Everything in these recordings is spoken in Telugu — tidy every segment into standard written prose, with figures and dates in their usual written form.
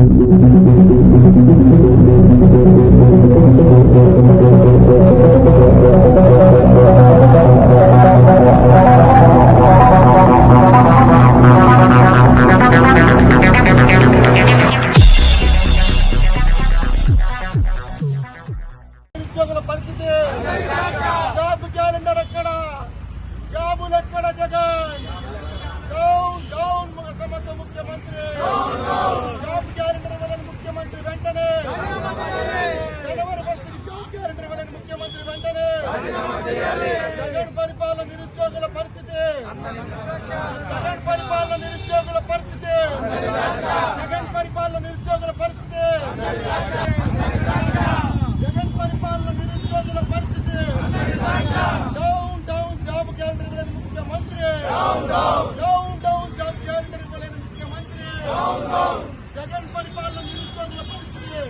ఉద్యోగుల పరిస్థితి, జాబ్ క్యాలెండర్ ఎక్కడ, జాబులు ఎక్కడ? జగన్ డౌన్ డౌన్ అసమర్థ ముఖ్యమంత్రి, జాబ్ క్యాలెండర్ ఇవ్వాలని ముఖ్యమంత్రి వెంటనే, జనవరి 1 జాబ్ క్యాలెండర్ ఇవ్వాలని ముఖ్యమంత్రి వెంటనే. జగన్ పరిపాలన నిరుద్యోగుల పరిస్థితి, జగన్ పరిపాలన నిరుద్యోగుల పరిస్థితి, జగన్ పరిపాలన నిరుద్యోగుల పరిస్థితి, జగన్ పరిపాలన నిరుద్యోగుల పరిస్థితి. డౌన్ డౌన్ జాబ్ క్యాలెండర్ ఇవ్వలేని ముఖ్యమంత్రి, డౌన్ డౌన్ జాబ్ క్యాలెండర్ ఇవ్వలేని ముఖ్యమంత్రి. జగన్ పరిపాలన నిరుద్యోగుల పరిస్థితి,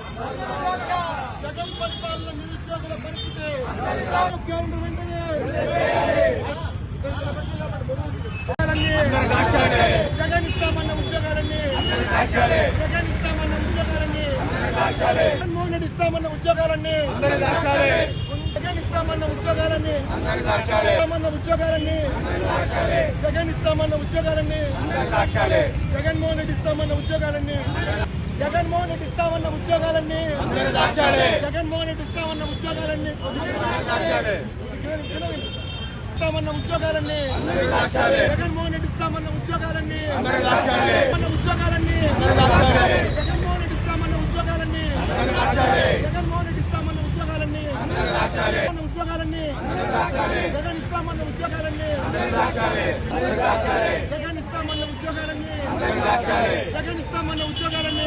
జగన్ పరిపాలన నిరుద్యోగుల పరిస్థితి. జాబ్ క్యాలెండర్ వెంటనే, జగన్ ఇస్తామన్న ఉద్యోగాలన్నీ, జగన్ ఇస్తామన్న ఉద్యోగాలన్నీ, జగన్మోహన్ రెడ్డి ఇస్తామన్న ఉద్యోగాలన్నీ, జగన్ ఇస్తామన్న ఉద్యోగాలన్నీ, ఇస్తామన్న ఉద్యోగాలన్నీ, జగన్ ఇస్తామన్న ఉద్యోగాలన్నీ, జగన్మోహన్ రెడ్డి ఇస్తామన్న ఉద్యోగాలన్నీ, జగన్మోహన్ రెడ్డి ఇస్తామన్న ఉద్యోగాలన్నీ, జగన్మోహన్ రెడ్డి ఇస్తామన్న ఉద్యోగాలన్నీ, ఇస్తామన్న ఉద్యోగాలన్నీ, జగన్మోహన్ రెడ్డి ఇస్తామన్న ఉద్యోగాలన్నీ, ఉద్యోగాలన్నీ, జగన్మోహన్ రెడ్డి ఇస్తామన్న ఉద్యోగాలన్నీ, జగన్మోహన్ రెడ్డి ఇస్తామన్న ఉద్యోగాలన్నీ, ఉద్యోగాలన్నీ, జగన్ ఇస్తామన్న ఉద్యోగాలన్నీ, జగన్ ఇస్తామన్న ఉద్యోగాలన్నీ, జగన్ ఇస్తామన్న ఉద్యోగాలన్నీ.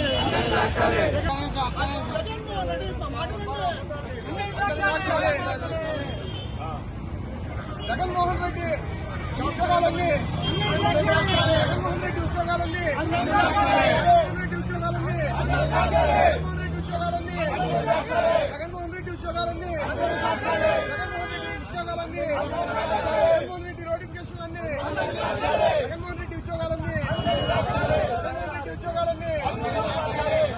జగన్మోహన్ రెడ్డి జగన్మోహన్ రెడ్డి ఉద్యోగాలన్నీ, జగన్మోహన్ రెడ్డి ఉద్యోగాలన్నీ, జగన్మోహన్ రెడ్డి ఉద్యోగాలన్నీ, జగన్మోహన్ రెడ్డి ఉద్యోగాలన్నీ, జగన్మోహన్ రెడ్డి ఉద్యోగాలన్నీ, జగన్మోహన్ రెడ్డి ఉద్యోగాలన్నీ, జగన్మోహన్ రెడ్డి నోటిఫికేషన్ అన్ని, జగన్మోహన్ రెడ్డి ఉద్యోగాలన్నీ, జగన్మోహన్ రెడ్డి ఉద్యోగాలన్నీ,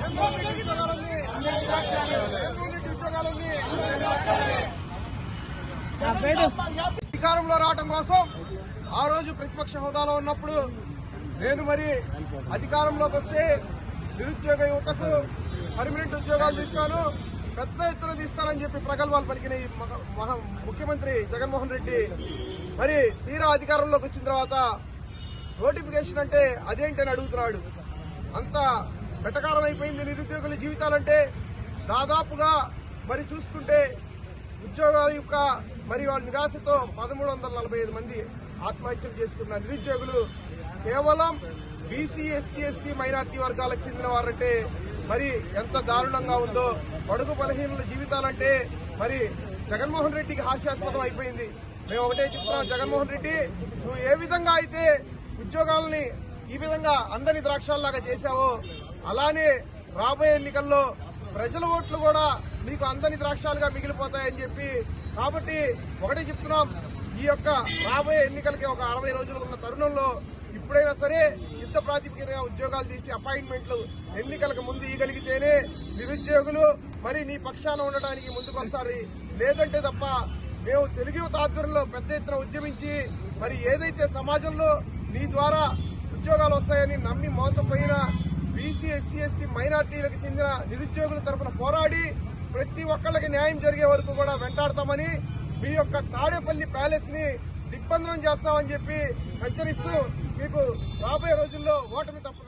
జగన్మోహన్ రెడ్డి ఉద్యోగాలన్నీ, జగన్మోహన్ రెడ్డి ఉద్యోగాలన్నీ. అధికారంలో రావడం కోసం ఆ రోజు ప్రతిపక్ష హోదాలో ఉన్నప్పుడు నేను మరి అధికారంలోకి వస్తే నిరుద్యోగ యువతకు పర్మనెంట్ ఉద్యోగాలు తీస్తాను, పెద్ద ఎత్తున తీస్తానని చెప్పి ప్రగల్భాలు పలికిన ఈ ముఖ్యమంత్రి జగన్మోహన్ రెడ్డి మరి తీరా అధికారంలోకి వచ్చిన తర్వాత నోటిఫికేషన్ అంటే అదేంటని అడుగుతున్నాడు. అంత వెటకారం అయిపోయింది నిరుద్యోగుల జీవితాలంటే. దాదాపుగా మరి చూసుకుంటే ఉద్యోగాల యొక్క మరి వాళ్ళ నిరాశతో 1345 మంది ఆత్మహత్యలు చేసుకున్న నిరుద్యోగులు కేవలం బీసీ, ఎస్సీ, ఎస్టీ, మైనార్టీ వర్గాలకు చెందిన వారంటే మరి ఎంత దారుణంగా ఉందో. బడుగు బలహీనుల జీవితాలంటే మరి జగన్మోహన్ రెడ్డికి హాస్యాస్పదం అయిపోయింది. మేము ఒకటే చెప్తున్నాం, జగన్మోహన్ రెడ్డి నువ్వు ఏ విధంగా అయితే ఉద్యోగాలని ఈ విధంగా అందని ద్రాక్షాల్లాగా చేశావో అలానే రాబోయే ఎన్నికల్లో ప్రజల ఓట్లు కూడా మీకు అందని ద్రాక్షాలుగా మిగిలిపోతాయని చెప్పి, కాబట్టి ఒకటే చెప్తున్నాం, ఈ యొక్క రాబోయే ఎన్నికలకి ఒక 60 రోజులు ఉన్న తరుణంలో ఇప్పుడైనా సరే యుద్ధ ప్రాతిపదికన ఉద్యోగాలు తీసి అపాయింట్మెంట్లు ఎన్నికలకు ముందు ఇవ్వగలిగితేనే నిరుద్యోగులు మరి నీ పక్షాన ఉండడానికి ముందుకొస్తారు. లేదంటే తప్ప మేము తెలుగు యువత ఆధ్వర్యంలో పెద్ద ఎత్తున ఉద్యమించి మరి ఏదైతే సమాజంలో నీ ద్వారా ఉద్యోగాలు వస్తాయని నమ్మి మోసపోయిన బీసీ, ఎస్సీ, ఎస్టీ, మైనార్టీలకు చెందిన నిరుద్యోగుల తరఫున పోరాడి ప్రతి ఒక్కళ్ళకి న్యాయం జరిగే వరకు కూడా వెంటాడతామని, మీ యొక్క తాడేపల్లి ప్యాలెస్ ని దిగ్బంధనం చేస్తామని చెప్పి హెచ్చరిస్తూ మీకు రాబోయే రోజుల్లో ఓటమి తప్ప